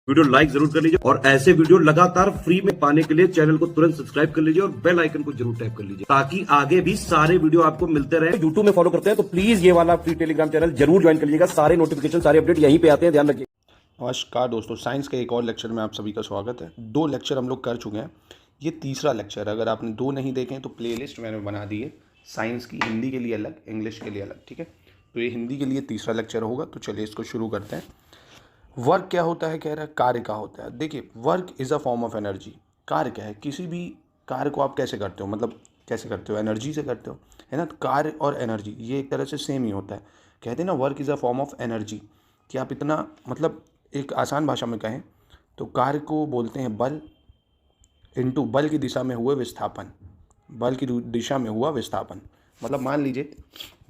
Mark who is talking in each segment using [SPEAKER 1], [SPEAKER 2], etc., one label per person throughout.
[SPEAKER 1] Video like जरूर कर लीजिए और ऐसे वीडियो लगातार फ्री में पाने के लिए चैनल को तुरंत सब्सक्राइब कर लीजिए और बेल आइकन को जरूर टैप कर लीजिए ताकि आगे भी सारे वीडियो आपको मिलते रहे। यूट्यूब में फॉलो करते हैं तो प्लीज ये वाला फ्री टेलीग्राम चैनल जरूर ज्वाइन कर लीजिएगा। सारे नोटिफिकेशन सारे अपडेट यहीं पे आते हैं, ध्यान रखिए।
[SPEAKER 2] नमस्कार दोस्तों, साइंस के एक और लेक्चर में आप सभी का स्वागत है। 2 लेक्चर हम लोग कर चुके हैं, ये तीसरा लेक्चर। अगर आपने 2 नहीं देखे तो प्लेलिस्ट मैंने बना दी है, साइंस की हिंदी के लिए अलग, इंग्लिश के लिए अलग, ठीक है। तो ये हिंदी के लिए तीसरा लेक्चर होगा, तो चलिए इसको शुरू करते हैं। वर्क क्या होता है, कह रहा है कार्य क्या होता है। देखिए, work is a form of energy. कार्य क्या है, किसी भी कार्य को आप कैसे करते हो, मतलब कैसे करते हो, एनर्जी से करते हो, है ना। तो कार्य और एनर्जी ये एक तरह से सेम ही होता है। कहते हैं ना, work is a form of energy, कि आप इतना, मतलब एक आसान भाषा में कहें तो कार्य को बोलते हैं बल इनटू बल की दिशा में हुए विस्थापन। बल की दिशा में हुआ विस्थापन, मतलब मान लीजिए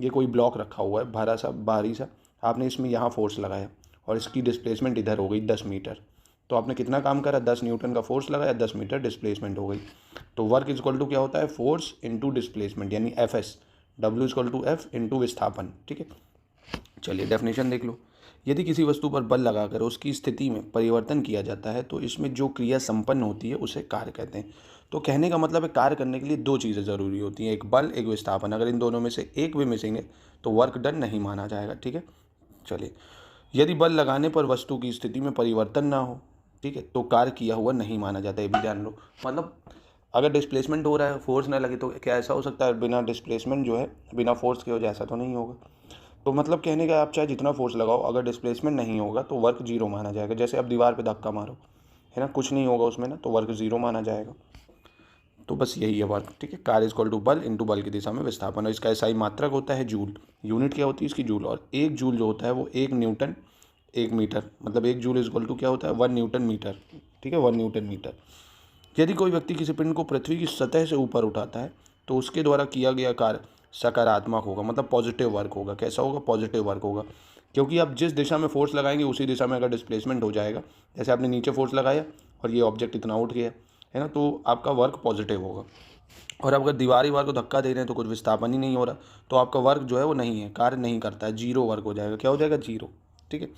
[SPEAKER 2] ये कोई ब्लॉक रखा हुआ है, भारा सा भारी सा, आपने इसमें यहाँ फोर्स लगाया और इसकी डिस्प्लेसमेंट इधर हो गई 10 मीटर। तो आपने कितना काम करा, 10 न्यूटन का फोर्स लगाया, 10 मीटर डिस्प्लेसमेंट हो गई। तो वर्क इज इक्वल टू क्या होता है, फोर्स इनटू डिस्प्लेसमेंट, यानी F W is equal to F into विस्थापन, ठीक है। चलिए डेफिनेशन देख लो। यदि किसी वस्तु पर बल लगाकर उसकी स्थिति में परिवर्तन किया जाता है तो इसमें जो क्रिया संपन्न होती है उसे कार्य कहते हैं। तो कहने का मतलब है, कार्य करने के लिए 2 चीज़ें ज़रूरी होती हैं, एक बल एक विस्थापन। अगर इन दोनों में से एक भी मिसिंग है तो वर्क डन नहीं माना जाएगा, ठीक है। चलिए, यदि बल लगाने पर वस्तु की स्थिति में परिवर्तन ना हो, ठीक है, तो कार्य किया हुआ नहीं माना जाता, ये भी ध्यान लो। मतलब अगर डिस्प्लेसमेंट हो रहा है, फोर्स ना लगे, तो क्या ऐसा हो सकता है बिना डिस्प्लेसमेंट जो है, बिना फोर्स के हो जाए, ऐसा तो नहीं होगा। तो मतलब कहने का, आप चाहे जितना फोर्स लगाओ, अगर डिस्प्लेसमेंट नहीं होगा तो वर्क जीरो माना जाएगा। जैसे अब दीवार पे धक्का मारो, है ना, कुछ नहीं होगा उसमें ना, तो वर्क जीरो माना जाएगा। तो बस यही है वर्क, ठीक है। कार्य इज इक्वल टू बल इनटू बल की दिशा में विस्थापन, और इसका एसआई मात्रक होता है जूल। यूनिट क्या होती है इसकी, जूल। और 1 जूल जो होता है वो 1 न्यूटन 1 मीटर, मतलब 1 जूल इज इक्वल टू क्या होता है, 1 न्यूटन मीटर, ठीक है, 1 न्यूटन मीटर। यदि कोई व्यक्ति किसी पिंड को पृथ्वी की सतह से ऊपर उठाता है तो उसके द्वारा किया गया कार्य सकारात्मक होगा, मतलब पॉजिटिव वर्क होगा। कैसा होगा, पॉजिटिव वर्क होगा, क्योंकि आप जिस दिशा में फोर्स लगाएंगे उसी दिशा में अगर डिस्प्लेसमेंट हो जाएगा, जैसे आपने नीचे फोर्स लगाया और ये ऑब्जेक्ट इतना उठ गया, है ना, तो आपका वर्क पॉजिटिव होगा। और अगर दीवार को धक्का दे रहे हैं तो कुछ विस्थापन ही नहीं हो रहा, तो आपका वर्क जो है वो नहीं है, कार्य नहीं करता है, जीरो वर्क हो जाएगा। क्या हो जाएगा, जीरो, ठीक है।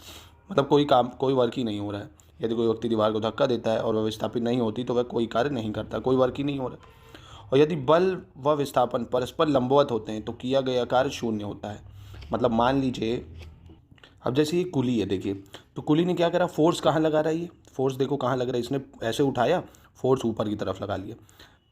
[SPEAKER 2] मतलब कोई काम, कोई वर्क ही नहीं हो रहा है। यदि कोई व्यक्ति दीवार को धक्का देता है और वह विस्थापित नहीं होती तो वह कोई कार्य नहीं करता, कोई वर्क ही नहीं हो रहा। और यदि बल व विस्थापन परस्पर लंबवत होते हैं तो किया गया कार्य शून्य होता है। मतलब मान लीजिए, अब जैसे ये कुली है, देखिए, तो कुली ने क्या करा, फोर्स कहाँ लगा रहा है, ये फोर्स देखो कहाँ लग रहा है, इसने ऐसे उठाया, फोर्स ऊपर की तरफ लगा लिया।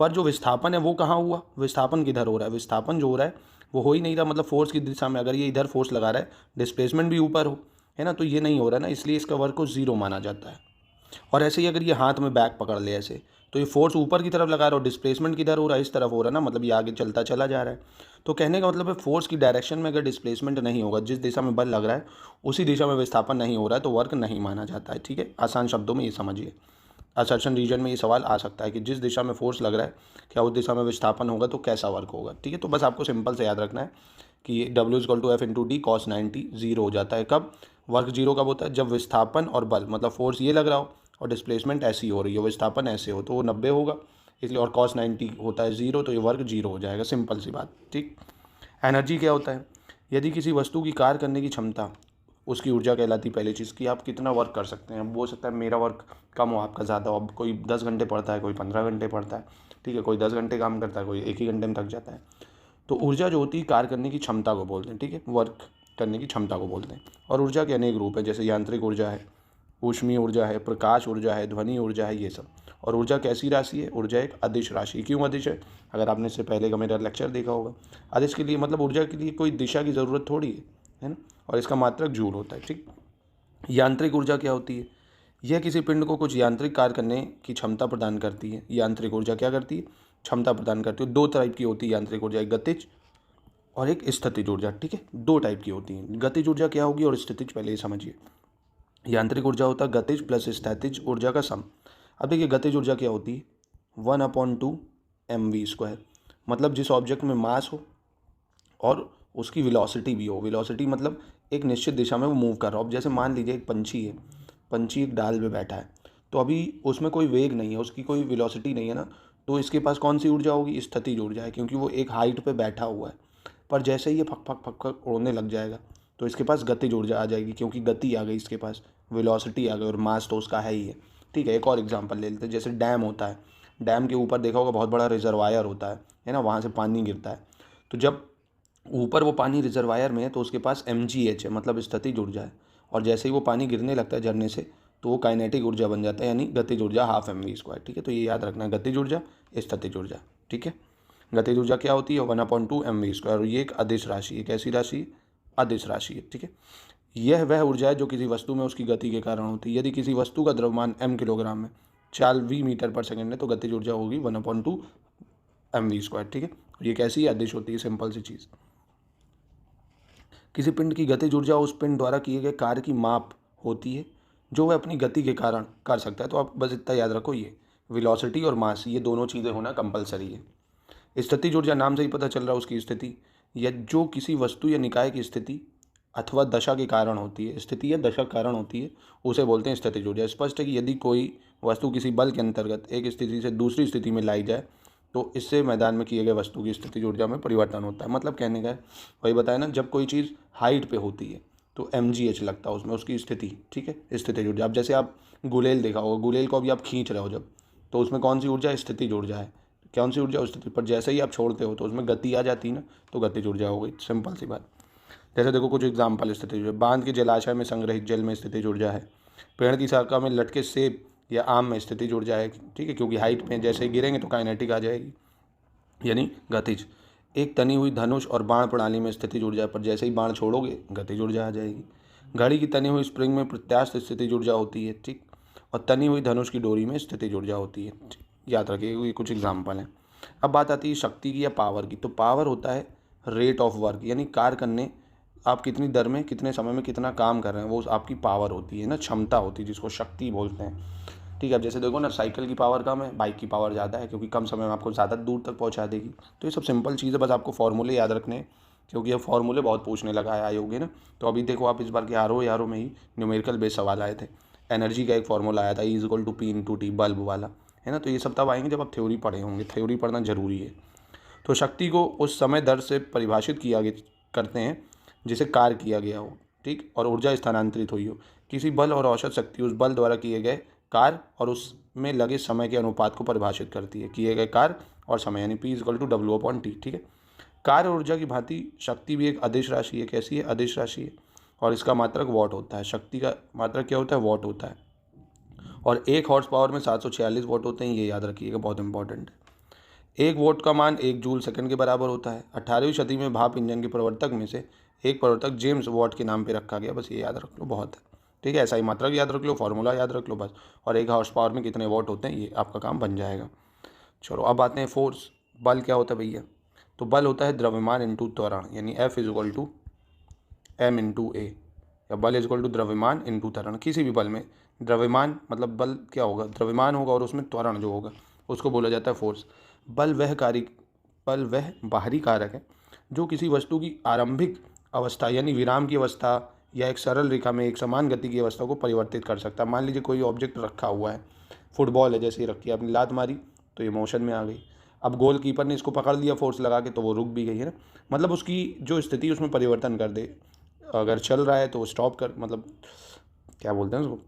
[SPEAKER 2] पर जो विस्थापन है वो कहाँ हुआ, विस्थापन किधर हो रहा है, विस्थापन जो हो रहा है वो हो ही नहीं रहा। मतलब फोर्स की दिशा में अगर ये इधर फोर्स लगा रहा है, डिस्प्लेसमेंट भी ऊपर हो, है ना, तो ये नहीं हो रहा है ना, इसलिए इसका वर्क को जीरो माना जाता है। और ऐसे ही अगर ये हाथ में बैग पकड़ ले ऐसे, तो ये फोर्स ऊपर की तरफ लगा रहा है और डिस्प्लेसमेंट किधर हो रहा है, इस तरफ हो रहा है ना, मतलब ये आगे चलता चला जा रहा है। तो कहने का मतलब है, फोर्स की डायरेक्शन में अगर डिस्प्लेसमेंट नहीं होगा, जिस दिशा में बल लग रहा है उसी दिशा में विस्थापन नहीं हो रहा है, तो वर्क नहीं माना जाता है, ठीक है। आसान शब्दों में ये समझिए। असर्शन रीजन में ये सवाल आ सकता है कि जिस दिशा में फोर्स लग रहा है, क्या उस दिशा में विस्थापन होगा तो कैसा वर्क होगा, ठीक है। तो बस आपको सिंपल से याद रखना है कि W is equal to F into D cos 90 zero हो जाता है। कब वर्क जीरो कब होता है, जब विस्थापन और बल, मतलब फोर्स ये लग रहा हो और डिस्प्लेसमेंट ऐसी हो रही हो, विस्थापन ऐसे हो, तो वो 90 होगा, इसलिए, और कॉस 90 होता है जीरो, तो ये वर्क जीरो हो जाएगा। सिंपल सी बात, ठीक। एनर्जी क्या होता है, यदि किसी वस्तु की कार्य करने की क्षमता उसकी ऊर्जा कहलाती है। पहली चीज़ कि आप कितना वर्क कर सकते हैं। अब हो सकता है मेरा वर्क कम हो, आपका ज़्यादा हो। अब कोई 10 घंटे पढ़ता है, कोई 15 घंटे पढ़ता है, ठीक है, कोई 10 घंटे काम करता है, कोई एक ही घंटे में थक जाता है। तो ऊर्जा जो होती है कार्य करने की क्षमता को बोलते हैं, ठीक है, वर्क करने की क्षमता को बोलते हैं। और ऊर्जा के अनेक रूप है, जैसे यांत्रिक ऊर्जा है, ऊष्मीय ऊर्जा है, प्रकाश ऊर्जा है, ध्वनि ऊर्जा है, ये सब। और ऊर्जा कैसी राशि है, ऊर्जा एक अदिश राशि। क्यों अदिश है, अगर आपने इससे पहले का मेरा लेक्चर देखा होगा। अदिश के लिए मतलब ऊर्जा के लिए कोई दिशा की ज़रूरत थोड़ी है ना, और इसका मात्रक जूल होता है, ठीक। यांत्रिक ऊर्जा क्या होती है, यह किसी पिंड को कुछ यांत्रिक कार्य करने की क्षमता प्रदान करती है। यांत्रिक ऊर्जा क्या करती है, क्षमता प्रदान करती है। 2 टाइप की होती है यांत्रिक ऊर्जा, एक गतिज और एक स्थितिज ऊर्जा, ठीक है, 2 टाइप की होती है। गतिज ऊर्जा क्या होगी और स्थितिज पहले ये समझिए। यांत्रिक ऊर्जा होता है गतिज प्लस स्थितिज ऊर्जा का सम। अब देखिए, गतिज ऊर्जा क्या होती है, 1/2 mv², मतलब जिस ऑब्जेक्ट में मास हो और उसकी वेलोसिटी भी हो। वेलोसिटी मतलब एक निश्चित दिशा में वो मूव कर रहा हो। अब जैसे मान लीजिए एक पंछी है, पंछी एक डाल पे बैठा है, तो अभी उसमें कोई वेग नहीं है, उसकी कोई वेलोसिटी नहीं है ना, तो इसके पास कौन सी ऊर्जा होगी, स्थितिज ऊर्जा है, क्योंकि वो एक हाइट पे बैठा हुआ है। पर जैसे ही ये फक फक फक फक उड़ने लग जाएगा तो इसके पास गतिज ऊर्जा आ जाएगी, क्योंकि गति आ गई इसके पास, वेलोसिटी आ गई और मास तो उसका है ही है। ठीक है, एक और एग्जांपल ले लेते हैं, जैसे डैम होता है, डैम के ऊपर देखा होगा बहुत बड़ा रिजर्वायर होता है ना, वहाँ से पानी गिरता है। तो जब ऊपर वो पानी रिजर्वायर में है तो उसके पास mgh है, मतलब स्थितिज ऊर्जा है, और जैसे ही वो पानी गिरने लगता है झरने से तो वो काइनेटिक ऊर्जा बन जाता है, यानी गतिज ऊर्जा ½ mv²। ठीक है, तो ये याद रखना है, गतिज ऊर्जा, स्थितिज ऊर्जा। ठीक है, गतिज ऊर्जा क्या होती है, 1/2 mv², और ये एक अदिश राशि है। कैसी राशि है, अदिश राशि है। ठीक है, यह वह ऊर्जा है जो किसी वस्तु में उसकी गति के कारण होती है। यदि किसी वस्तु का द्रव्यमान m किलोग्राम में 4 v/s है तो गतिज ऊर्जा होगी 1/2 mv²। ठीक है, ये कैसी अदिश होती है, सिंपल सी चीज़। किसी पिंड की गतिज ऊर्जा उस पिंड द्वारा किए गए कार्य की माप होती है जो वह अपनी गति के कारण कर सकता है। तो आप बस इतना याद रखो, ये वेलोसिटी और मास, ये दोनों चीज़ें होना कंपलसरी है। स्थितिज ऊर्जा नाम से ही पता चल रहा है, उसकी स्थिति या जो किसी वस्तु या निकाय की स्थिति अथवा दशा के कारण होती है, स्थिति या दशा के कारण होती है, उसे बोलते हैं स्थितिज ऊर्जा। स्पष्ट है कि यदि कोई वस्तु किसी बल के अंतर्गत एक स्थिति से दूसरी स्थिति में लाई जाए तो इससे मैदान में किए गए वस्तु की स्थितिज ऊर्जा में परिवर्तन होता है। मतलब कहने का है, वही बताया ना, जब कोई चीज़ हाइट पे होती है तो mgh लगता है उसमें, उसकी स्थिति। ठीक है, स्थितिज ऊर्जा। अब जैसे आप गुलेल देखा होगा, गुलेल को अभी आप खींच रहे हो जब, तो उसमें कौन सी ऊर्जा है, स्थितिज ऊर्जा है। कौन सी ऊर्जा, स्थिति पर। जैसे ही आप छोड़ते हो तो उसमें गति आ जाती है ना, तो गतिज ऊर्जा हो गई, सिंपल सी बात। जैसे देखो कुछ एग्जाम्पल स्थितिज ऊर्जा, बांध के जलाशय में संग्रहित जल में स्थितिज ऊर्जा है। पेड़ की शाखा में लटके सेब या आम में स्थितिज ऊर्जा है। ठीक है, क्योंकि हाइट में जैसे ही गिरेंगे तो काइनेटिक आ जाएगी, यानी गतिज। एक तनी हुई धनुष और बाण प्रणाली में स्थितिज ऊर्जा पर जैसे ही बाण छोड़ोगे गतिज ऊर्जा आ जाएगी। घड़ी की तनी हुई स्प्रिंग में प्रत्यास्थ स्थितिज ऊर्जा होती है। ठीक, और तनी हुई धनुष की डोरी में स्थितिज ऊर्जा होती है। याद रखिए, ये कुछ एग्जाम्पल हैं। अब बात आती है शक्ति की या पावर की। तो पावर होता है रेट ऑफ वर्क, यानी कार्य करने, आप कितनी दर में कितने समय में कितना काम कर रहे हैं, वो आपकी पावर होती है ना, क्षमता होती है, जिसको शक्ति बोलते हैं। ठीक है, अब जैसे देखो ना, साइकिल की पावर कम है, बाइक की पावर ज़्यादा है, क्योंकि कम समय में आपको ज़्यादा दूर तक पहुंचा देगी। तो ये सब सिंपल चीज़ है, बस आपको फॉर्मूले याद रखने हैं, क्योंकि ये फॉर्मूले बहुत पूछने लगा है आयोग ना। तो अभी देखो, आप इस बार के आर में ही न्यूमेरिकल बेस्ड सवाल आए थे। एनर्जी का एक फॉर्मूला आया था, E=P×T, बल्ब वाला, है ना। तो ये सब तब आएंगे जब आप थ्योरी पढ़े होंगे, थ्योरी पढ़ना जरूरी है। तो शक्ति को उस समय दर से परिभाषित किया करते हैं जिसे कार्य किया गया हो, ठीक, और ऊर्जा स्थानांतरित हुई हो। किसी बल और औसत शक्ति उस बल द्वारा किए गए कार्य और उसमें लगे समय के अनुपात को परिभाषित करती है, किए गए कार्य और समय, यानी P=W/T। ठीक है, कार्य और ऊर्जा की भांति शक्ति भी एक अदिश राशि है। कैसी है, अदिश राशि है, और इसका मात्रक वॉट होता है। शक्ति का मात्रक क्या होता है, वॉट होता है, और 1 हॉर्स पावर में 746 वॉट होते हैं, ये याद रखिएगा, बहुत इंपॉर्टेंट है। 1 वोट का मान 1 जूल सेकंड के बराबर होता है। 18वीं सदी में भाप इंजन के प्रवर्तक में से एक प्रवर्तक जेम्स वॉट के नाम पे रखा गया। बस ये याद रख लो, बहुत है। ठीक है, ऐसा ही मात्रक याद रख लो, फॉर्मूला याद रख लो बस, और 1 हॉर्स पावर में कितने वॉट होते हैं, ये आपका काम बन जाएगा। चलो अब आते हैं फोर्स। बल क्या होता है भैया, तो बल होता है द्रव्यमान इंटू त्वरण, यानी F=m×a, या बल इजक्वल टू द्रव्यमान इंटू त्वरण। किसी भी बल में द्रव्यमान मतलब बल क्या होगा, द्रव्यमान होगा, और उसमें त्वरण जो होगा उसको बोला जाता है फोर्स। बल वह बाहरी कारक है जो किसी वस्तु की आरंभिक अवस्था यानी विराम की अवस्था या एक सरल रेखा में एक समान गति की अवस्था को परिवर्तित कर सकता है। मान लीजिए कोई ऑब्जेक्ट रखा हुआ है, फुटबॉल है, जैसे ही रखी है, आपने लात मारी तो ये मोशन में आ गई। अब गोल कीपर ने इसको पकड़ लिया फोर्स लगा के, तो वो रुक भी गई है ना, मतलब उसकी जो स्थिति उसमें परिवर्तन कर दे। अगर चल रहा है तो स्टॉप कर, मतलब क्या बोलते हैं उसको,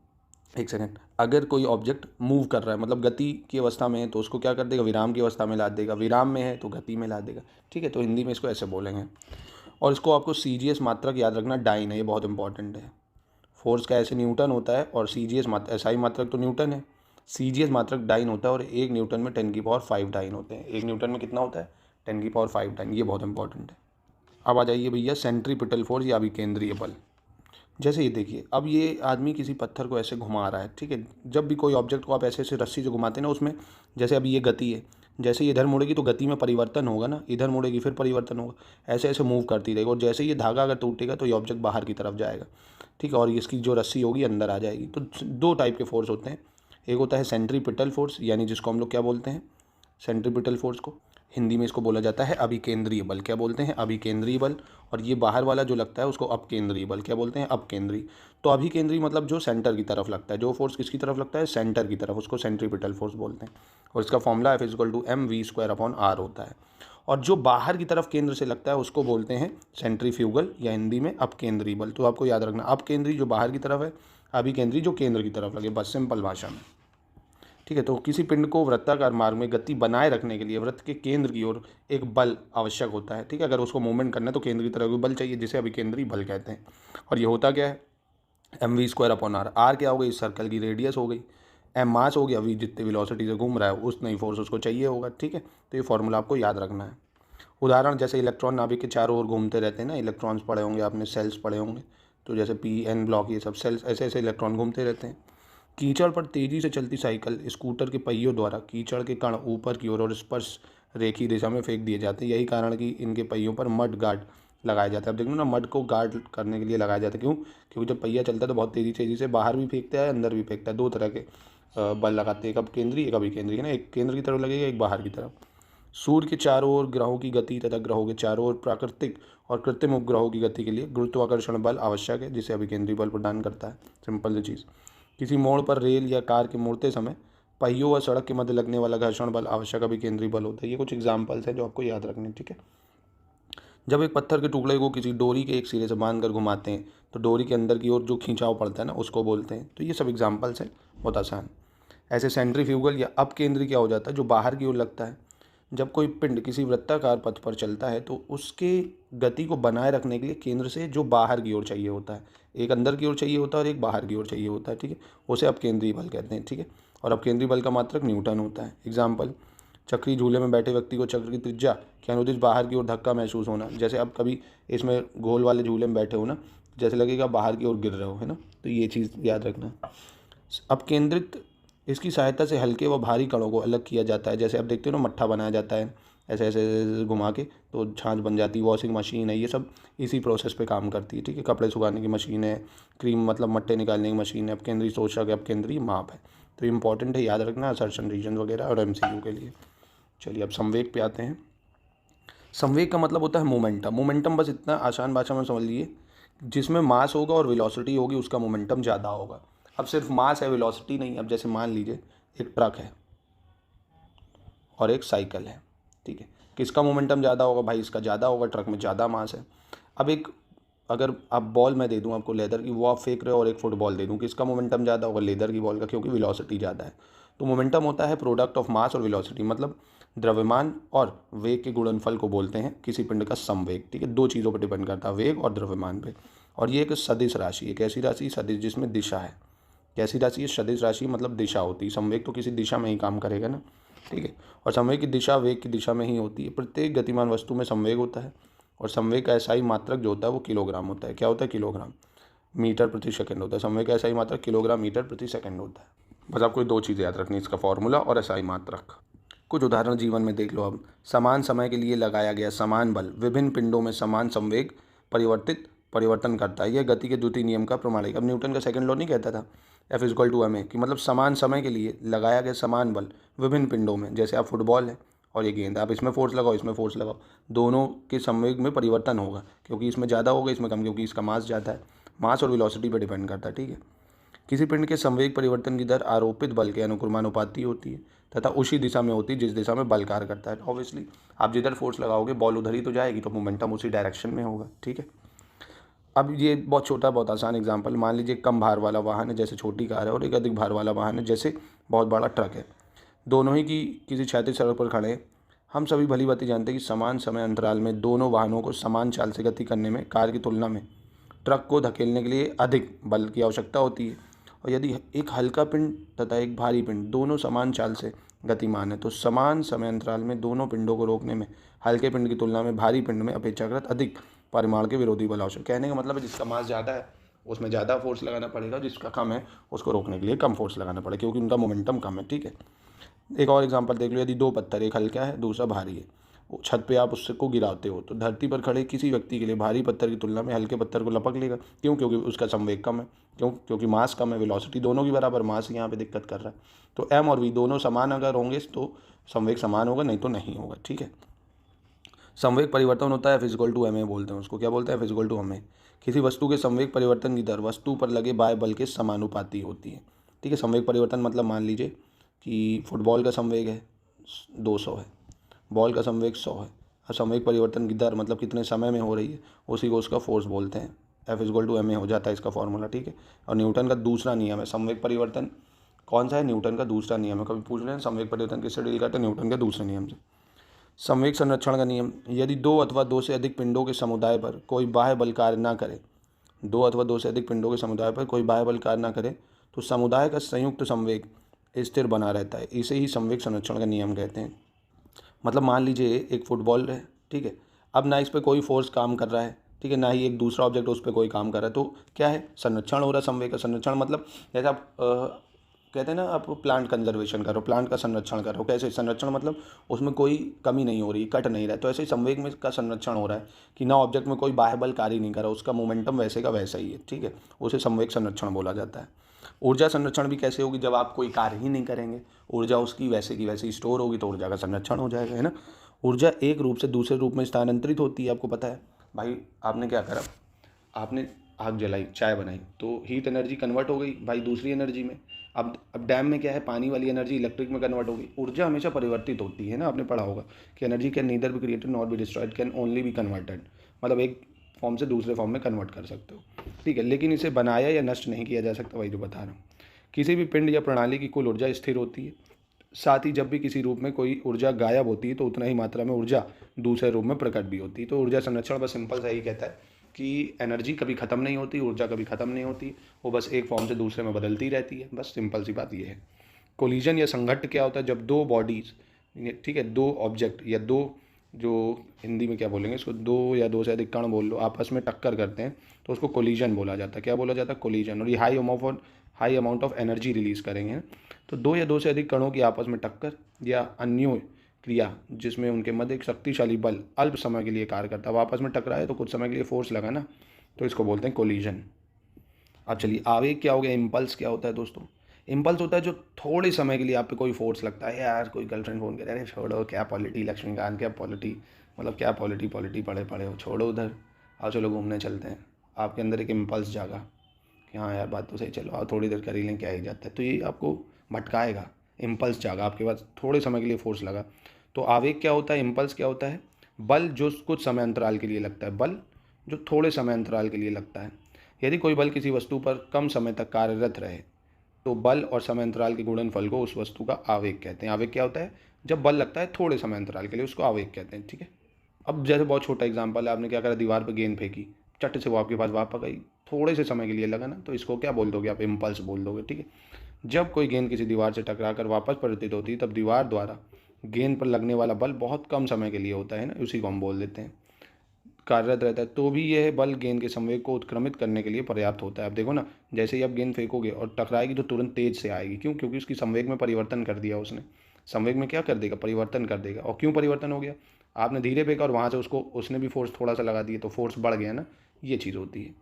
[SPEAKER 2] एक सेकंड, अगर कोई ऑब्जेक्ट मूव कर रहा है मतलब गति की अवस्था में है तो उसको क्या कर देगा, विराम की अवस्था में ला देगा, विराम में है तो गति में ला देगा। ठीक है, तो हिंदी में इसको ऐसे बोलेंगे। और इसको आपको CGS मात्रक याद रखना, डाइन है, ये बहुत इंपॉर्टेंट है। फोर्स का ऐसे न्यूटन होता है, और CGS मात्रक, SI मात्रक तो न्यूटन है, CGS मात्रक डाइन होता है, और 1 न्यूटन में 10⁵ डाइन होते हैं। 1 न्यूटन में कितना होता है, 10⁵ डाइन, ये बहुत इंपॉर्टेंट है। अब आ जाइए भैया सेंट्रीपिटल फोर्स या अभिकेंद्रीय बल। जैसे ये देखिए, अब ये आदमी किसी पत्थर को ऐसे घुमा रहा है। ठीक है, जब भी कोई ऑब्जेक्ट को आप ऐसे ऐसे रस्सी से घुमाते हैं ना, उसमें जैसे अभी ये गति है, जैसे ये इधर मुड़ेगी तो गति में परिवर्तन होगा ना, इधर मुड़ेगी फिर परिवर्तन होगा, ऐसे ऐसे मूव करती रहेगी। और जैसे ये धागा अगर टूटेगा तो ये ऑब्जेक्ट बाहर की तरफ जाएगा। ठीक है, और इसकी जो रस्सी होगी अंदर आ जाएगी। तो 2 टाइप के फोर्स होते हैं, एक होता है सेंट्रीपिटल फोर्स, यानी जिसको हम लोग क्या बोलते हैं, सेंट्रीपिटल फोर्स को हिंदी में इसको बोला जाता है अभिकेंद्रीय बल। क्या बोलते हैं, अभिकेंद्रीय बल। और ये बाहर वाला जो लगता है उसको अपकेंद्रीय बल। क्या बोलते हैं, अपकेंद्रीय। तो अभिकेंद्रीय मतलब जो सेंटर की तरफ लगता है, जो फोर्स किसकी तरफ लगता है, सेंटर की तरफ, उसको सेंट्रीपिटल फोर्स बोलते हैं। और इसका फॉर्मूला F=mv²/r होता है। और जो बाहर की तरफ केंद्र से लगता है उसको बोलते हैं सेंट्रीफ्यूगल, या हिंदी में अपकेंद्रीय बल। तो आपको याद रखना, अपकेंद्रीय जो बाहर की तरफ है, अभिकेंद्री जो केंद्र की तरफ लगे, बस सिंपल भाषा में। ठीक है, तो किसी पिंड को वृत्ताकार मार्ग में गति बनाए रखने के लिए वृत्त के केंद्र की ओर एक बल आवश्यक होता है। ठीक है, अगर उसको मूवमेंट करना है तो केंद्र की तरफ भी बल चाहिए, जिसे अभिकेंद्री बल कहते हैं। और ये होता क्या है, mv² / r क्या हो गई, इस सर्कल की रेडियस हो गई, m मास हो गया, v जितने वेलोसिटी से घूम रहा है उतना ही फोर्स उसको चाहिए होगा। ठीक है, तो ये फॉर्मूला आपको याद रखना है। उदाहरण जैसे इलेक्ट्रॉन नाभिक के चारों ओर घूमते रहते हैं ना, इलेक्ट्रॉन्स पढ़े होंगे आपने, सेल्स पढ़े होंगे, तो जैसे p n ब्लॉक ये सब सेल्स, ऐसे ऐसे इलेक्ट्रॉन घूमते रहते हैं। कीचड़ पर तेजी से चलती साइकिल स्कूटर के पहियों द्वारा कीचड़ के कण ऊपर की ओर और स्पर्श रेखी दिशा में फेंक दिए जाते हैं। यही कारण कि इनके पहियों पर मड गार्ड लगाया जाता है। अब देखो ना, मड को गार्ड करने के लिए लगाया जाता है। क्यों? क्योंकि जब पहिया चलता है तो बहुत तेज़ी से बाहर भी फेंकता है, अंदर भी फेंकता है। दो तरह के बल लगाते हैं, एक अपकेंद्री एक अभिकेंद्री, है ना। एक केंद्र की तरफ लगेगा, एक बाहर की तरफ। सूर्य के चारों ओर ग्रहों की गति तथा ग्रहों के चारों ओर प्राकृतिक और कृत्रिम उपग्रहों की गति के लिए गुरुत्वाकर्षण बल आवश्यक है, जिसे अभिकेंद्री बल प्रदान करता है। सिंपल सी चीज़। किसी मोड़ पर रेल या कार के मुड़ते समय पहियों व सड़क के मध्य लगने वाला घर्षण बल आवश्यक अभिकेंद्री बल होता है। ये कुछ एग्जाम्पल्स हैं जो आपको याद रखने। ठीक है, जब एक पत्थर के टुकड़े को किसी डोरी के एक सिरे से बांधकर घुमाते हैं तो डोरी के अंदर की ओर जो खिंचाव पड़ता है ना, उसको बोलते हैं। तो ये सब एग्जाम्पल्स हैं, बहुत आसान। ऐसे सेंट्रीफ्यूगल या अपकेंद्री क्या हो जाता है, जो बाहर की ओर लगता है। जब कोई पिंड किसी वृत्ताकार पथ पर चलता है तो उसके गति को बनाए रखने के लिए केंद्र से जो बाहर की ओर चाहिए होता है, एक अंदर की ओर चाहिए होता है और एक बाहर की ओर चाहिए होता है। ठीक है, उसे अपकेंद्री बल कहते हैं। ठीक है, और अपकेंद्री बल का मात्रक न्यूटन होता है। एग्जाम्पल, चक्री झूले में बैठे व्यक्ति को चक्र की त्रिज्या के अनुदिश बाहर की ओर धक्का महसूस होना। जैसे अब कभी इसमें गोल वाले झूले में बैठे हो ना, जैसे लगेगा बाहर की ओर गिर रहे हो, है ना। तो ये चीज़ याद रखना। अपकेंद्रित इसकी सहायता से हल्के व भारी कणों को अलग किया जाता है। जैसे आप देखते हो ना, मट्ठा बनाया जाता है ऐसे ऐसे घुमा के, तो छाछ बन जाती है। वॉशिंग मशीन है, ये सब इसी प्रोसेस पे काम करती है। ठीक है, कपड़े सुखाने की मशीन है, क्रीम मतलब मट्टे निकालने की मशीन है। अपकेंद्री शोषक है, अपकेंद्री माप है। तो इंपॉर्टेंट है, याद रखना, असर्शन रीजन वगैरह और MCQ के लिए। चलिए अब संवेग पे आते हैं। संवेग का मतलब होता है मोमेंटम। मोमेंटम बस इतना आसान भाषा में समझ लीजिए, जिसमें मास होगा और वेलोसिटी होगी उसका मोमेंटम ज़्यादा होगा। अब सिर्फ मास है, वेलोसिटी नहीं। अब जैसे मान लीजिए एक ट्रक है और एक साइकिल है। ठीक है, किसका मोमेंटम ज़्यादा होगा? भाई इसका ज़्यादा होगा, ट्रक में ज़्यादा मास है। अब एक अगर आप बॉल मैं दे दूं आपको लेदर की, वो आप फेंक रहे हो, और एक फुटबॉल दे दूं, किसका मोमेंटम ज़्यादा होगा? लेदर की बॉल का, क्योंकि वेलोसिटी ज़्यादा है। तो मोमेंटम होता है प्रोडक्ट ऑफ मास और वेलोसिटी, मतलब द्रव्यमान और वेग के गुणनफल को बोलते हैं किसी पिंड का संवेग। ठीक है, दो चीज़ों पर डिपेंड करता है, वेग और द्रव्यमान पे। और ये एक सदिश राशि, एक ऐसी राशि सदिश जिसमें दिशा है। कैसी राशि है? सदिश राशि, मतलब दिशा होती है। संवेग तो किसी दिशा में ही काम करेगा ना। ठीक है, और संवेग की दिशा वेग की दिशा में ही होती है। प्रत्येक गतिमान वस्तु में संवेग होता है, और संवेग का एसआई मात्रक जो होता है वो किलोग्राम होता है। क्या होता है? किलोग्राम मीटर प्रति सेकंड होता है। संवेग का एसआई मात्रक किलोग्राम मीटर प्रति सेकंड होता है। बस आपको दो चीज़ें याद रखनी, इसका फॉर्मूला और एसआई मात्रक। कुछ उदाहरण जीवन में देख लो अब। समान समय के लिए लगाया गया समान बल विभिन्न पिंडों में समान संवेग परिवर्तन करता है। यह गति के द्वितीय नियम का प्रमाण है। अब न्यूटन का सेकंड लॉ नहीं कहता था F=ma, कि मतलब समान समय के लिए लगाया गया समान बल विभिन्न पिंडों में, जैसे आप फुटबॉल है और ये गेंद, आप इसमें फोर्स लगाओ, इसमें फोर्स लगाओ, दोनों के संवेग में परिवर्तन होगा, क्योंकि इसमें ज़्यादा होगा, इसमें कम, क्योंकि इसका मास ज़्यादा है। मास और वेलोसिटी पर डिपेंड करता है। ठीक है, किसी पिंड के संवेग परिवर्तन की दर आरोपित बल के अनुक्रमानुपाती होती है तथा उसी दिशा में होती है जिस दिशा में बल कार्य करता है। ऑब्वियसली आप जिधर फोर्स लगाओगे बॉल उधर ही तो जाएगी, तो मोमेंटम उसी डायरेक्शन में होगा। ठीक है, अब ये बहुत छोटा बहुत आसान एग्जांपल, मान लीजिए कम भार वाला वाहन है जैसे छोटी कार है, और एक अधिक भार वाला वाहन है जैसे बहुत बड़ा ट्रक है। दोनों ही की किसी क्षैतिज सड़क पर खड़े हैं। हम सभी भली भांति जानते हैं कि समान समय अंतराल में दोनों वाहनों को समान चाल से गति करने में कार की तुलना में ट्रक को धकेलने के लिए अधिक बल की आवश्यकता होती है। और यदि एक हल्का पिंड तथा एक भारी पिंड दोनों समान चाल से गतिमान है, तो समान समय अंतराल में दोनों पिंडों को रोकने में हल्के पिंड की तुलना में भारी पिंड में अपेक्षाकृत अधिक परिमाण के विरोधी बल आवश्यक। कहने का मतलब है जिसका मास ज़्यादा है उसमें ज़्यादा फोर्स लगाना पड़ेगा, जिसका कम है उसको रोकने के लिए कम फोर्स लगाना पड़ेगा, क्योंकि उनका मोमेंटम कम है। ठीक है, एक और एग्जांपल देख लो। यदि दो पत्थर, एक हल्का है दूसरा भारी है, छत पे आप उसको गिराते हो, तो धरती पर खड़े किसी व्यक्ति के लिए भारी पत्थर की तुलना में हल्के पत्थर को लपक लेगा। क्यों? क्योंकि उसका संवेग कम है। क्यों? क्योंकि मास कम है, वेलोसिटी दोनों की बराबर, मास यहाँ पे दिक्कत कर रहा है। तो m और v दोनों समान अगर होंगे तो संवेग समान होगा, नहीं तो नहीं होगा। ठीक है, संवेग परिवर्तन होता है F=ma बोलते हैं उसको। क्या बोलते हैं? F=ma। किसी वस्तु के संवेग परिवर्तन की दर वस्तु पर लगे बाह्य बल के समानुपाती होती है। ठीक है, संवेग परिवर्तन मतलब मान लीजिए कि फुटबॉल का संवेग है 200 है, बॉल का संवेग 100 है। और संवेग परिवर्तन की दर मतलब कितने समय में हो रही है, उसी को उसका फोर्स बोलते हैं। F=ma हो जाता है इसका फॉर्मूला, ठीक है। और न्यूटन का दूसरा नियम है संवेग परिवर्तन, कौन सा है? न्यूटन का दूसरा नियम है। कभी पूछ रहे हैं संवेग परिवर्तन किससे डील करते हैं? न्यूटन के दूसरे नियम से। संवेग संरक्षण का नियम, यदि दो अथवा दो से अधिक पिंडों के समुदाय पर कोई बाह्य बल कार्य न करे, दो अथवा दो से अधिक पिंडों के समुदाय पर कोई बाह्य बल कार्य न करे तो समुदाय का संयुक्त संवेग स्थिर बना रहता है। इसे ही संवेग संरक्षण का नियम कहते हैं। मतलब मान लीजिए एक फुटबॉल है, ठीक है, अब ना इस पर कोई फोर्स काम कर रहा है, ठीक है, ना ही एक दूसरा ऑब्जेक्ट उस पर कोई काम कर रहा है, तो क्या है? संरक्षण हो रहा है। संवेग का संरक्षण मतलब जैसे आप कहते हैं ना, आप प्लांट कंजर्वेशन करो, प्लांट का संरक्षण करो। कैसे संरक्षण? मतलब उसमें कोई कमी नहीं हो रही, कट नहीं रहा है। तो ऐसे ही संवेग में का संरक्षण हो रहा है कि ना ऑब्जेक्ट में कोई बाह्य बल कार्य नहीं कर रहा, उसका मोमेंटम वैसे का वैसा ही है, ठीक है, उसे संवेग संरक्षण बोला जाता है। ऊर्जा संरक्षण भी कैसे होगी? जब आप कोई कार्य ही नहीं करेंगे, ऊर्जा उसकी वैसे की वैसे ही स्टोर होगी, तो ऊर्जा का संरक्षण हो जाएगा, है ना। ऊर्जा एक रूप से दूसरे रूप में स्थानांतरित होती है, आपको पता है। भाई आपने क्या करा, आपने आग जलाई, चाय बनाई, तो हीट एनर्जी कन्वर्ट हो गई भाई दूसरी एनर्जी में। अब डैम में क्या है, पानी वाली एनर्जी इलेक्ट्रिक में कन्वर्ट हो गई। ऊर्जा हमेशा परिवर्तित होती है ना, आपने पढ़ा होगा कि energy can neither be created not be destroyed, can only be converted. मतलब एक फॉर्म से दूसरे फॉर्म में कन्वर्ट कर सकते हो, ठीक है, लेकिन इसे बनाया या नष्ट नहीं किया जा सकता, वही जो बता रहा हूँ। किसी भी पिंड या प्रणाली की कुल ऊर्जा स्थिर होती है। साथ ही जब भी किसी रूप में कोई ऊर्जा गायब होती है तो उतना ही मात्रा में ऊर्जा दूसरे रूप में प्रकट भी होती है। तो ऊर्जा संरक्षण बस सिंपल सा ही कहता है कि एनर्जी कभी ख़त्म नहीं होती, ऊर्जा कभी ख़त्म नहीं होती, वो बस एक फॉर्म से दूसरे में बदलती रहती है। बस सिंपल सी बात ये है। कोलिजन या संघट्ट क्या होता है? जब दो बॉडीज़, ठीक है, दो ऑब्जेक्ट या दो, जो हिंदी में क्या बोलेंगे इसको, दो या दो से अधिक कण बोल लो, आपस में टक्कर करते हैं तो उसको कोलिजन बोला जाता है। क्या बोला जाता है? कोलिजन। और ये high amount of energy release करेंगे। तो दो या दो से अधिक कणों की आपस में टक्कर या अन्योन्य क्रिया जिसमें उनके मध्य एक शक्तिशाली बल अल्प समय के लिए कार्य करता है। अब आपस में टकराए तो कुछ समय के लिए फोर्स लगा ना, तो इसको बोलते हैं कोलिजन। अब चलिए, आवेग क्या हो गया, इम्पल्स क्या होता है दोस्तों? इम्पल्स होता है जो थोड़े समय के लिए आप पे कोई फोर्स लगता है। यार कोई गर्लफ्रेंड फ़ोन करे, अरे छोड़ो क्या पॉलिटी, लक्ष्मीकांत क्या पॉलिटी, मतलब क्या पॉलिटी पढ़े हो, छोड़ो उधर, आओ चलो घूमने चलते हैं। आपके अंदर एक इम्पल्स जागा कि हाँ यार बात तो सही, चलो आओ थोड़ी देर कर ही लें, क्या ही जाता है। तो ये आपको भटकाएगा। इम्पल्स जागा, आपके पास थोड़े समय के लिए फोर्स लगा। तो आवेग क्या होता है, इम्पल्स क्या होता है? बल जो कुछ समय अंतराल के लिए लगता है, बल जो थोड़े समय अंतराल के लिए लगता है। यदि कोई बल किसी वस्तु पर कम समय तक कार्यरत रहे तो बल और समय अंतराल के गुणनफल को उस वस्तु का आवेग कहते हैं। आवेग क्या होता है? जब बल लगता है थोड़े समय अंतराल के लिए, उसको आवेग कहते हैं, ठीक है। अब जैसे बहुत छोटा एग्जांपल है, आपने क्या करा, दीवार पर गेंद फेंकी, चट से वो आपके पास वापस आई, थोड़े से समय के लिए लगा ना, तो इसको क्या बोल दोगे आप? इम्पल्स बोल दोगे, ठीक है। जब कोई गेंद किसी दीवार से टकराकर वापस पलटित होती है तब दीवार द्वारा गेंद पर लगने वाला बल बहुत कम समय के लिए होता है ना, उसी को हम बोल देते हैं, कार्यरत रहता है। तो भी यह बल गेंद के संवेग को उत्क्रमित करने के लिए पर्याप्त होता है। अब देखो ना, जैसे ही आप गेंद फेंकोगे और टकराएगी तो तुरंत तेज से आएगी। क्यों? क्योंकि उसकी संवेग में परिवर्तन कर दिया उसने। संवेग में क्या कर देगा? परिवर्तन कर देगा। और क्यों परिवर्तन हो गया? आपने धीरे फेंका और वहाँ से उसने भी फोर्स थोड़ा सा लगा दिया, तो फोर्स बढ़ गया ना, ये चीज़ होती है।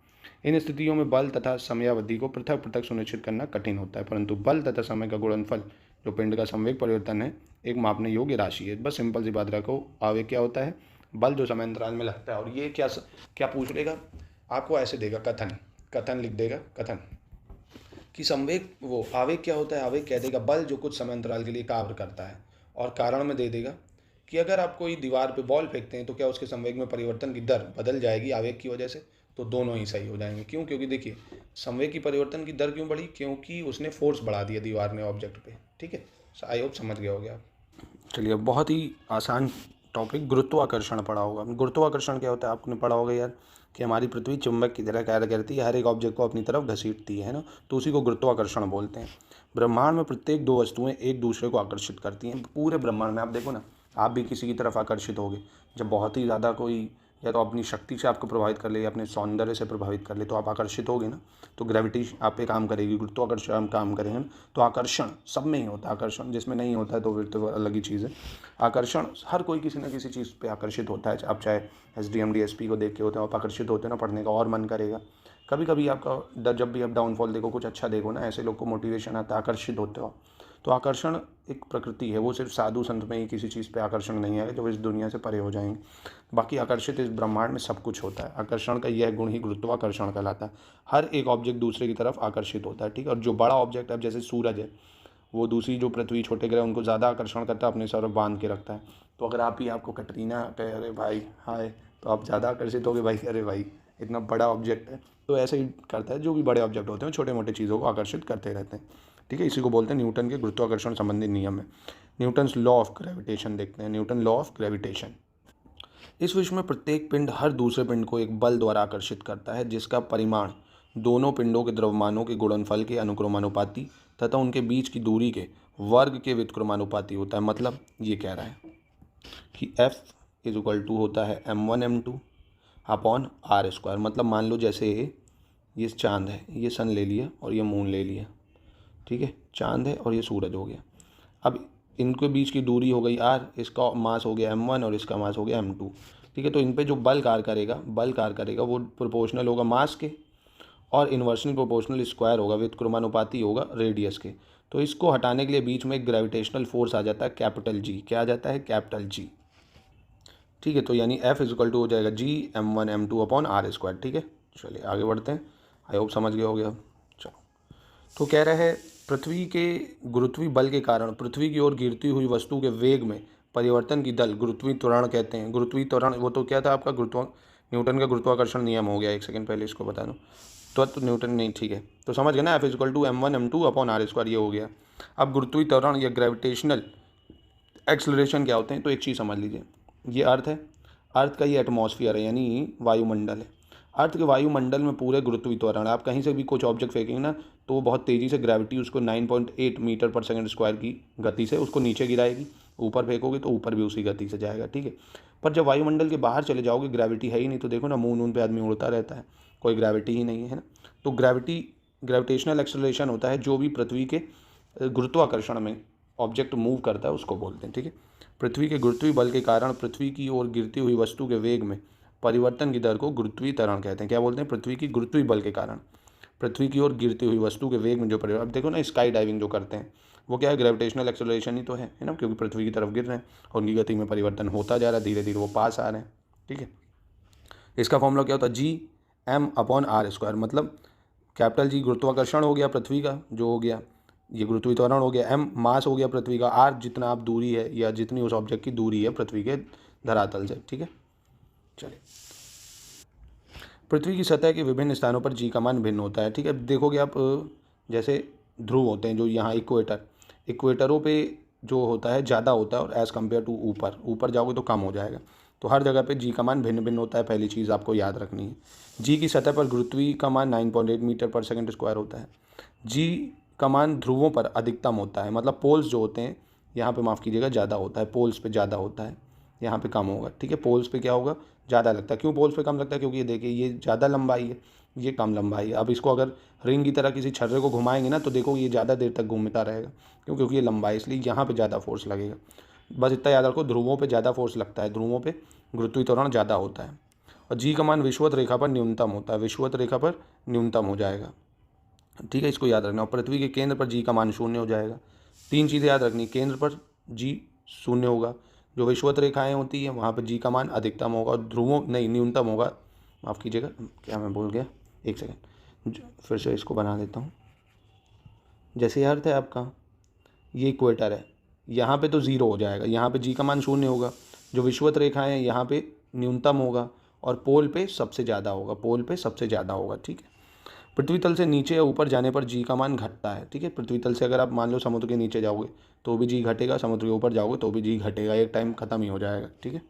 [SPEAKER 2] इन स्थितियों में बल तथा समयावधि को पृथक पृथक सुनिश्चित करना कठिन होता है, परंतु बल तथा समय का गुणनफल जो पिंड का संवेग परिवर्तन है, एक मापने योग्य राशि है। बस सिंपल सी बात रखो, आवेग क्या होता है? बल जो समय अंतराल में लगता है। और ये क्या पूछ लेगा आपको? ऐसे देगा, कथन लिख देगा, कथन कि संवेग, वो आवेग क्या होता है? आवेग कह देगा बल जो कुछ समय अंतराल के लिए कार्य करता है। और कारण में दे देगा कि अगर आप कोई दीवार पे बॉल फेंकते हैं तो क्या उसके संवेग में परिवर्तन की दर बदल जाएगी आवेग की वजह से? तो दोनों ही सही हो जाएंगे। क्यों? क्योंकि देखिए, संवेग की परिवर्तन की दर क्यों बढ़ी? क्योंकि उसने फोर्स बढ़ा दिया दीवार ने ऑब्जेक्ट पे, ठीक है। आई होप समझ गए होगे आप। चलिए, बहुत ही आसान टॉपिक, गुरुत्वाकर्षण पढ़ा होगा। गुरुत्वाकर्षण क्या होता है आपने पढ़ा होगा यार, कि हमारी पृथ्वी चुंबक की तरह कार्य करती है, हर एक ऑब्जेक्ट को अपनी तरफ घसीटती है ना, तो उसी को गुरुत्वाकर्षण बोलते हैं। ब्रह्मांड में प्रत्येक दो वस्तुएं एक दूसरे को आकर्षित करती हैं। पूरे ब्रह्मांड में आप देखो ना, आप भी किसी की तरफ आकर्षित होगे जब बहुत ही ज़्यादा कोई या तो अपनी शक्ति से आपको प्रभावित कर ले या अपने सौंदर्य से प्रभावित कर ले, तो आप आकर्षित होगे ना, तो ग्रेविटी आप पे काम करेगी, गुरुत्वाकर्षण काम करेंगे ना। तो आकर्षण सब में ही होता है, आकर्षण जिसमें नहीं होता है तो फिर तो अलग ही चीज़ है। आकर्षण हर कोई किसी न किसी चीज़ पे आकर्षित होता है। आप चाहे SDM DSP को देख के होते हैं, आप आकर्षित होते हैं ना, पढ़ने का और मन करेगा। कभी कभी आपका जब भी आप डाउनफॉल देखो, कुछ अच्छा देखो ना, ऐसे लोग को मोटिवेशन आता है, आकर्षित होते हो। तो आकर्षण एक प्रकृति है, वो सिर्फ साधु संत में ही किसी चीज़ पे आकर्षण नहीं है जो इस दुनिया से परे हो जाएंगे। बाकी आकर्षित इस ब्रह्मांड में सब कुछ होता है। आकर्षण का यह गुण ही गुरुत्वाकर्षण कहलाता है। हर एक ऑब्जेक्ट दूसरे की तरफ आकर्षित होता है, ठीक है। और जो बड़ा ऑब्जेक्ट है, जैसे सूरज है, वो दूसरी जो पृथ्वी, छोटे ग्रह, उनको ज़्यादा आकर्षण करता है, अपने सर बांध के रखता है। तो अगर आप ही आपको कटरीना कहे अरे भाई हाय, तो आप ज़्यादा आकर्षित होगे भाई, अरे भाई इतना बड़ा ऑब्जेक्ट है, तो ऐसे ही करता है। जो भी बड़े ऑब्जेक्ट होते हैं छोटे मोटे चीज़ों को आकर्षित करते रहते हैं, ठीक है। इसी को बोलते हैं न्यूटन के गुरुत्वाकर्षण संबंधी नियम है। न्यूटन्स लॉ ऑफ ग्रेविटेशन देखते हैं, न्यूटन लॉ ऑफ ग्रेविटेशन। इस विश्व में प्रत्येक पिंड हर दूसरे पिंड को एक बल द्वारा आकर्षित करता है, जिसका परिमाण दोनों पिंडों के द्रव्यमानों के गुणनफल के अनुक्रमानुपाती तथा उनके बीच की दूरी के वर्ग के व्युत्क्रमानुपाती होता है। मतलब ये कह रहा है कि F इज इक्वल टू होता है m1 m2 upon R square. मतलब मान लो जैसे ये चांद है, ये सन ले लिया और ये मून ले लिया, ठीक है। चांद है और ये सूरज हो गया। अब इनके बीच की दूरी हो गई r, इसका मास हो गया m1 और इसका मास हो गया m2, ठीक है। तो इन पे जो बल कार्य करेगा वो प्रोपोर्शनल होगा मास के और इन्वर्सली प्रोपोर्शनल स्क्वायर होगा, व्युत्क्रमानुपाती होगा रेडियस के। तो इसको हटाने के लिए बीच में एक ग्रेविटेशनल फोर्स आ जाता है कैपिटल जी। क्या आ जाता है? कैपिटल जी, ठीक है। तो यानी F इज इक्वल टू हो जाएगा G m1 m2 upon R square, ठीक है। चलिए आगे बढ़ते हैं, आई होप समझ गए होगे अब। चलो, तो कह रहा है पृथ्वी के गुरुत्वीय बल के कारण पृथ्वी की ओर गिरती हुई वस्तु के वेग में परिवर्तन की दल गुरुत्वीय त्वरण कहते हैं। गुरुत्वीय त्वरण वो तो क्या था आपका, न्यूटन का गुरुत्वाकर्षण नियम हो गया। एक सेकंड पहले इसको बता दूँ तो न्यूटन नहीं, ठीक है। तो समझ गए ना, F is equal to m1 m2 upon R square, ये हो गया। अब गुरुत्वीय त्वरण या ग्रेविटेशनल एक्सलरेशन क्या होते हैं, तो एक चीज़ समझ लीजिए, ये अर्थ है, अर्थ का ये एटमॉस्फेयर है यानी वायुमंडल है। अर्थ के वायुमंडल में पूरे गुरुत्वीय त्वरण, आप कहीं से भी कुछ ऑब्जेक्ट फेंकेंगे ना तो वो बहुत तेज़ी से ग्रेविटी उसको 9.8 मीटर पर सेकंड स्क्वायर की गति से उसको नीचे गिराएगी। ऊपर फेंकोगे तो ऊपर भी उसी गति से जाएगा, ठीक है। पर जब वायुमंडल के बाहर चले जाओगे ग्रेविटी है ही नहीं। तो देखो ना, मून पे आदमी उड़ता रहता है, कोई ग्रेविटी ही नहीं है ना। तो ग्रेविटेशनल एक्सेलरेशन होता है जो भी पृथ्वी के गुरुत्वाकर्षण में ऑब्जेक्ट मूव करता है उसको बोलते हैं, ठीक है। पृथ्वी के गुरुत्वीय बल के कारण पृथ्वी की ओर गिरती हुई वस्तु के वेग में परिवर्तन की दर को गुरुत्वीय त्वरण कहते हैं। क्या बोलते हैं? पृथ्वी की गुरुत्वीय बल के कारण पृथ्वी की ओर गिरती हुई वस्तु के वेग में जो परिवर्तन। अब देखो ना, स्काई डाइविंग जो करते हैं वो क्या है, ग्रेविटेशनल एक्सेलरेशन ही तो है ना, क्योंकि पृथ्वी की तरफ गिर रहे हैं और उनकी गति में परिवर्तन होता जा रहा है, धीरे धीरे वो पास आ रहे हैं, ठीक है। इसका फॉर्मूला क्या होता है? जी m अपॉन आर स्क्वायर। मतलब कैपिटल जी गुरुत्वाकर्षण हो गया पृथ्वी का, जो हो गया ये गुरुत्वीय त्वरण हो गया, m मास हो गया पृथ्वी का, r जितना आप दूरी है या जितनी उस ऑब्जेक्ट की दूरी है पृथ्वी के धरातल से, ठीक है। चलिए, पृथ्वी की सतह के विभिन्न स्थानों पर जी का मान भिन्न होता है, ठीक है। देखोगे आप, जैसे ध्रुव होते हैं जो यहाँ इक्वेटरों पे जो होता है ज़्यादा होता है और एज़ कम्पेयर टू ऊपर जाओगे तो कम हो जाएगा। तो हर जगह पे जी का मान भिन्न भिन्न होता है, पहली चीज़ आपको याद रखनी है। जी की सतह पर गुरुत्वीय का मान 9.8 मीटर पर सेकंड स्क्वायर होता है। जी का मान ध्रुवों पर अधिकतम होता है, मतलब पोल्स जो होते हैं यहाँ पे, माफ़ कीजिएगा, ज़्यादा होता है, पोल्स पे ज़्यादा होता है, यहाँ पे कम होगा, ठीक है। पोल्स पे क्या होगा, ज़्यादा लगता है। क्यों पोल्स पे कम लगता है? क्योंकि ये देखिए, ये ज़्यादा लंबाई है, ये कम लंबाई है। अब इसको अगर रिंग की तरह किसी छर्रे को घुमाएंगे ना तो देखो ये ज़्यादा देर तक घूमता रहेगा, क्योंकि ये लंबाई, इसलिए यहाँ पे ज़्यादा फोर्स लगेगा। बस इतना याद रखो, ध्रुवों पे ज़्यादा फोर्स लगता है, ध्रुवों पे गुरुत्वीय त्वरण ज़्यादा होता है। और जी का मान विषुवत रेखा पर न्यूनतम होता है, विषुवत रेखा पर न्यूनतम हो जाएगा, ठीक है। इसको याद रखना। और पृथ्वी के केंद्र पर जी का मान 0 हो जाएगा। तीन चीज़ें याद रखनी, केंद्र पर जी 0 होगा, जो विषुवत रेखाएं होती हैं वहाँ पर जी का मान अधिकतम होगा और ध्रुवों नहीं, न्यूनतम होगा, माफ़ कीजिएगा, क्या मैं भूल गया, एक सेकेंड फिर से इसको बना देता हूँ। जैसे ये अर्थ है आपका, ये इक्वेटर है, यहाँ पे तो 0 हो जाएगा, यहाँ पे जी का मान 0 होगा, जो विषुवत रेखाएं हैं यहाँ पे न्यूनतम होगा और पोल पे सबसे ज़्यादा होगा, ठीक है। पृथ्वी तल से नीचे या ऊपर जाने पर जी का मान घटता है, ठीक है। पृथ्वी तल से अगर आप मान लो समुद्र के नीचे जाओगे तो भी जी घटेगा, समुद्र के ऊपर जाओगे तो भी जी घटेगा, एक टाइम खत्म ही हो जाएगा, ठीक है।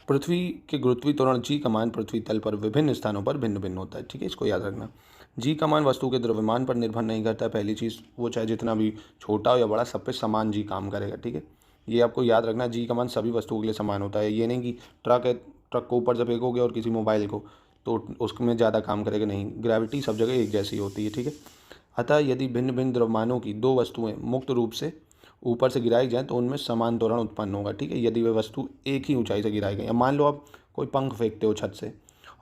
[SPEAKER 2] पृथ्वी के गुरुत्वीय त्वरण जी का मान पृथ्वी तल पर विभिन्न स्थानों पर भिन्न भिन्न होता है, ठीक है। इसको याद रखना। जी का मान वस्तु के द्रव्यमान पर निर्भर नहीं करता है, पहली चीज़, वो चाहे जितना भी छोटा हो या बड़ा सब पे समान जी काम करेगा, ठीक है। ये आपको याद रखना, जी का मान सभी वस्तुओं के लिए समान होता है। ये नहीं कि ट्रक है, ट्रक को ऊपर से फेंकोगे और किसी मोबाइल को तो उसमें ज़्यादा काम करेगा, नहीं, ग्रेविटी सब जगह एक जैसी होती है, ठीक है। अतः यदि भिन्न भिन्न द्रव्यमानों की दो वस्तुएं मुक्त रूप से ऊपर से गिराई जाए तो उनमें समान त्वरण उत्पन्न होगा, ठीक है। यदि वे वस्तु एक ही ऊंचाई से गिराई गई, अब मान लो आप कोई पंख फेंकते हो छत से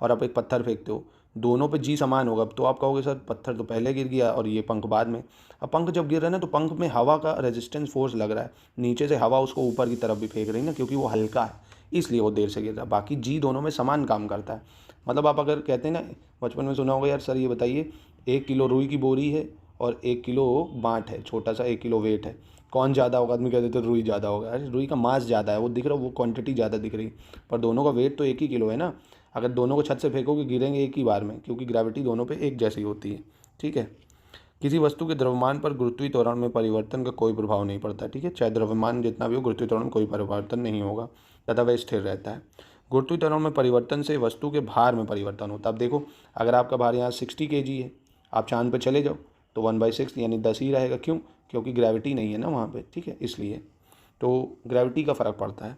[SPEAKER 2] और आप एक पत्थर फेंकते हो, दोनों पे जी समान होगा, तो आप कहोगे सर पत्थर तो पहले गिर गया और ये पंख बाद में। अब पंख जब गिर रहा है ना तो पंख में हवा का रेजिस्टेंस फोर्स लग रहा है, नीचे से हवा उसको ऊपर की तरफ भी फेंक रही है ना, क्योंकि वो हल्का है इसलिए वो देर से गिर रहा है। बाकी जी दोनों में समान काम करता है। मतलब आप अगर कहते हैं ना, बचपन में सुना होगा, यार सर ये बताइए 1 किलो रुई की बोरी है और 1 किलो बाँट है, छोटा सा 1 किलो वेट है, कौन ज़्यादा होगा? आदमी कहते तो रुई ज़्यादा होगा। अरे रुई का मास ज़्यादा है, वो दिख रहा है, वो क्वांटिटी ज़्यादा दिख रही है, पर दोनों का वेट तो 1 ही किलो है ना। अगर दोनों को छत से फेंकोगे गिरेंगे एक ही बार में, क्योंकि ग्रेविटी दोनों पे एक जैसी होती है। ठीक है। किसी वस्तु के द्रव्यमान पर गुरुत्वीय त्वरण में परिवर्तन का कोई प्रभाव नहीं पड़ता। ठीक है, चाहे द्रव्यमान जितना भी हो, गुरुत्वीय त्वरण में कोई परिवर्तन नहीं होगा तथा वह स्थिर रहता है। गुरुत्वीय त्वरण में परिवर्तन से वस्तु के भार में परिवर्तन होता है। अब देखो, अगर आपका भार यहाँ 60 kg है, आप चांद पर चले जाओ तो 1/6 यानी 10 ही रहेगा। क्यों? क्योंकि ग्रेविटी नहीं है ना वहाँ पे। ठीक है, इसलिए तो ग्रेविटी का फ़र्क पड़ता है।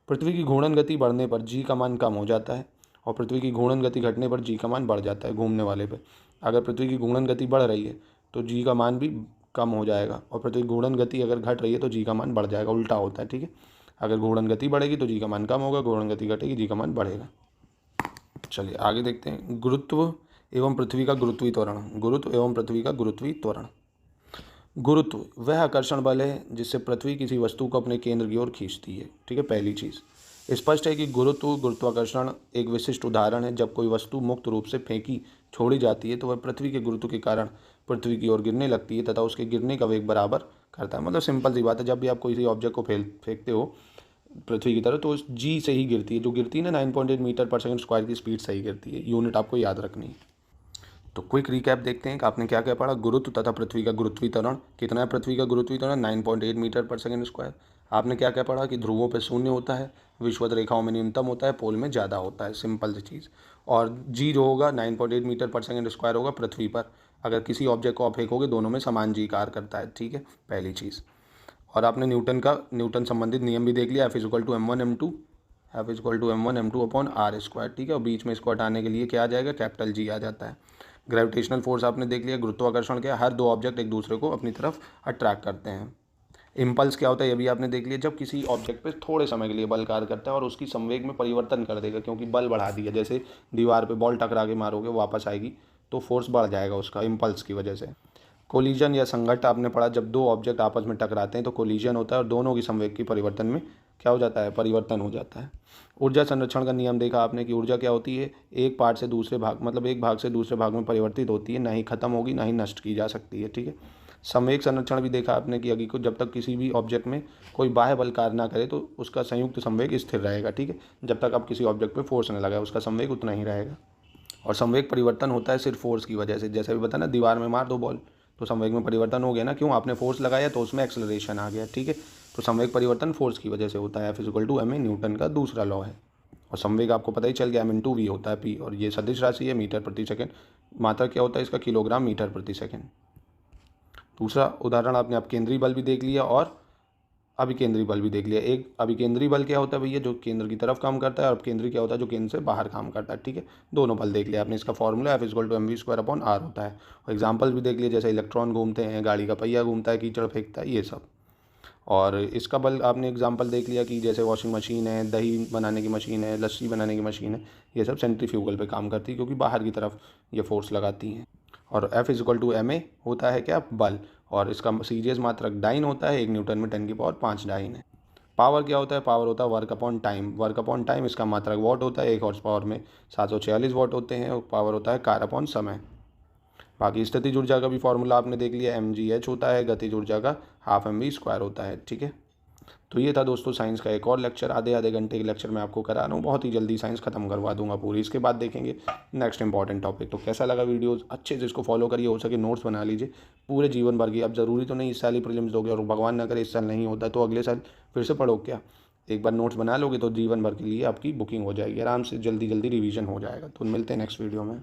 [SPEAKER 2] पृथ्वी की घूर्णन गति बढ़ने पर जी का मान कम हो जाता है और पृथ्वी की घूर्णन गति घटने पर जी का मान बढ़ जाता है घूमने वाले पे। अगर पृथ्वी की घूर्णन गति बढ़ रही है तो जी का मान भी कम हो जाएगा, और पृथ्वी की घूर्णन गति अगर घट रही है तो जी का मान बढ़ जाएगा। उल्टा होता है। ठीक है, अगर घूर्णन गति बढ़ेगी तो जी का मान कम होगा, घूर्णन गति घटेगी जी का मान बढ़ेगा। चलिए आगे देखते हैं। गुरुत्व एवं पृथ्वी का गुरुत्वीय त्वरण। गुरुत्व एवं पृथ्वी का गुरुत्वीय त्वरण। गुरुत्व वह आकर्षण बल है जिससे पृथ्वी किसी वस्तु को अपने केंद्र की ओर खींचती है। ठीक है, पहली चीज़ स्पष्ट है कि गुरुत्वाकर्षण एक विशिष्ट उदाहरण है। जब कोई वस्तु मुक्त रूप से फेंकी छोड़ी जाती है तो वह पृथ्वी के गुरुत्व के कारण पृथ्वी की ओर गिरने लगती है तथा उसके गिरने का वेग बराबर करता है। मतलब सिंपल सी बात है, जब भी आप कोई ऑब्जेक्ट को फेंकते हो पृथ्वी की तरफ तो जी से ही गिरती है। जो गिरती है ना 9.8 मीटर पर सेकंड स्क्वायर की स्पीड से ही गिरती है। यूनिट आपको याद रखनी है। तो क्विक रिकैप देखते हैं कि आपने क्या क्या पढ़ा। गुरुत्व तथा पृथ्वी का गुरुत्वीय त्वरण। कितना है पृथ्वी का गुरुत्वीय त्वरण? 9.8 मीटर पर सेकंड स्क्वायर। आपने क्या क्या पढ़ा कि ध्रुवों पे 0 होता है, विषुवत रेखाओं में न्यूनतम होता है, पोल में ज़्यादा होता है। सिंपल सी चीज़। और जी जो होगा 9.8 मीटर पर सेकंड स्क्वायर होगा पृथ्वी पर। अगर किसी ऑब्जेक्ट को आप फेंकोगे दोनों में समान जी कार्य करता है। ठीक है, पहली चीज़। और आपने न्यूटन संबंधित नियम भी देख लिया। F = m1 m2 F = m1 m2 upon r square. ठीक है, और बीच में इसको हटाने के लिए क्या आ जाएगा? कैपिटल जी आ जाता है। ग्रेविटेशनल फोर्स आपने देख लिया। गुरुत्वाकर्षण क्या है? हर दो ऑब्जेक्ट एक दूसरे को अपनी तरफ अट्रैक्ट करते हैं। इम्पल्स क्या होता है ये भी आपने देख लिया। जब किसी ऑब्जेक्ट पे थोड़े समय के लिए बल कार्य करता है और उसकी संवेग में परिवर्तन कर देगा, क्योंकि बल बढ़ा दिया। जैसे दीवार पे बॉल टकरा के मारोगे वापस आएगी तो फोर्स बढ़ जाएगा उसका इम्पल्स की वजह से। कोलिजन या संघट्ट आपने पढ़ा। जब दो ऑब्जेक्ट आपस में टकराते हैं तो कोलिजन होता है और दोनों की संवेग की परिवर्तन में क्या हो जाता है? परिवर्तन हो जाता है। ऊर्जा संरक्षण का नियम देखा आपने कि ऊर्जा क्या होती है? एक पार्ट से दूसरे भाग, मतलब एक भाग से दूसरे भाग में परिवर्तित होती है, ना ही खत्म होगी ना ही नष्ट की जा सकती है। ठीक है, संवेग संरक्षण भी देखा आपने कि अगर जब तक किसी भी ऑब्जेक्ट में कोई बाह्य बल कार्य ना करे तो उसका संयुक्त संवेग स्थिर रहेगा। ठीक है, जब तक आप किसी ऑब्जेक्ट पे फोर्स न लगाए उसका संवेग उतना ही रहेगा। और संवेग परिवर्तन होता है सिर्फ फोर्स की वजह से। जैसे भी बता ना, दीवार में मार दो बॉल तो संवेग में परिवर्तन हो गया ना। क्यों? आपने फोर्स लगाया तो उसमें एक्सेलरेशन आ गया। ठीक है, तो संवेग परिवर्तन फोर्स की वजह से होता है। F = ma न्यूटन का दूसरा लॉ है। और संवेग आपको पता ही चल गया, m × v होता है p, और ये सदिश राशि है मीटर प्रति सेकंड। मात्रक क्या होता है इसका? किलोग्राम मीटर प्रति सेकंड। दूसरा उदाहरण आपने अपकेंद्री बल भी देख लिया और अभिकेंद्री बल भी देख लिया। एक अभिकेंद्री बल क्या होता है भैया? जो केंद्र की तरफ काम करता है, और अपकेंद्री क्या होता है? जो केंद्र से बाहर काम करता है। ठीक है, दोनों बल देख लिया आपने। इसका formula F = mv² upon r होता है। और एग्जाम्पल भी देख लिया, जैसे इलेक्ट्रॉन घूमते हैं, गाड़ी का पहिया घूमता है, कीचड़ फेंकता है, ये सब। और इसका बल आपने एग्जाम्पल देख लिया कि जैसे वॉशिंग मशीन है, दही बनाने की मशीन है, लस्सी बनाने की मशीन है, ये सब सेंट्रीफ्यूगल पे काम करती है क्योंकि बाहर की तरफ ये फोर्स लगाती हैं। और F = ma होता है क्या? बल। और इसका सीजीएस मात्रक डाइन होता है। 1 न्यूटन में 10⁵ डाइन है। पावर क्या होता है? पावर होता है work upon time. Work upon time इसका मात्रक वॉट होता है। 1 हॉर्स पावर में 746 वॉट होते हैं। और पावर होता है कार्य अपॉन समय। बाकी स्थितिज ऊर्जा का भी फॉर्मूला आपने देख लिया, mgh होता है। गतिज ऊर्जा का ½ mv² होता है। ठीक है, तो ये था दोस्तों साइंस का एक और लेक्चर। आधे घंटे के लेक्चर मैं आपको करा रहा हूँ। बहुत ही जल्दी साइंस खत्म करवा दूंगा पूरी। इसके बाद देखेंगे नेक्स्ट इंपॉर्टेंट टॉपिक। तो कैसा लगा वीडियो? अच्छे से इसको फॉलो करिए, हो सके नोट्स बना लीजिए पूरे जीवन भर की। अब ज़रूरी तो नहीं इस साल ही प्रीलिम्स दोगे, और भगवान ना करे इस साल नहीं होता तो अगले साल फिर से पढ़ो। क्या एक बार नोट्स बना लोगे तो जीवन भर के लिए आपकी बुकिंग हो जाएगी, आराम से जल्दी रिवीजन हो जाएगा। तो मिलते हैं नेक्स्ट वीडियो में।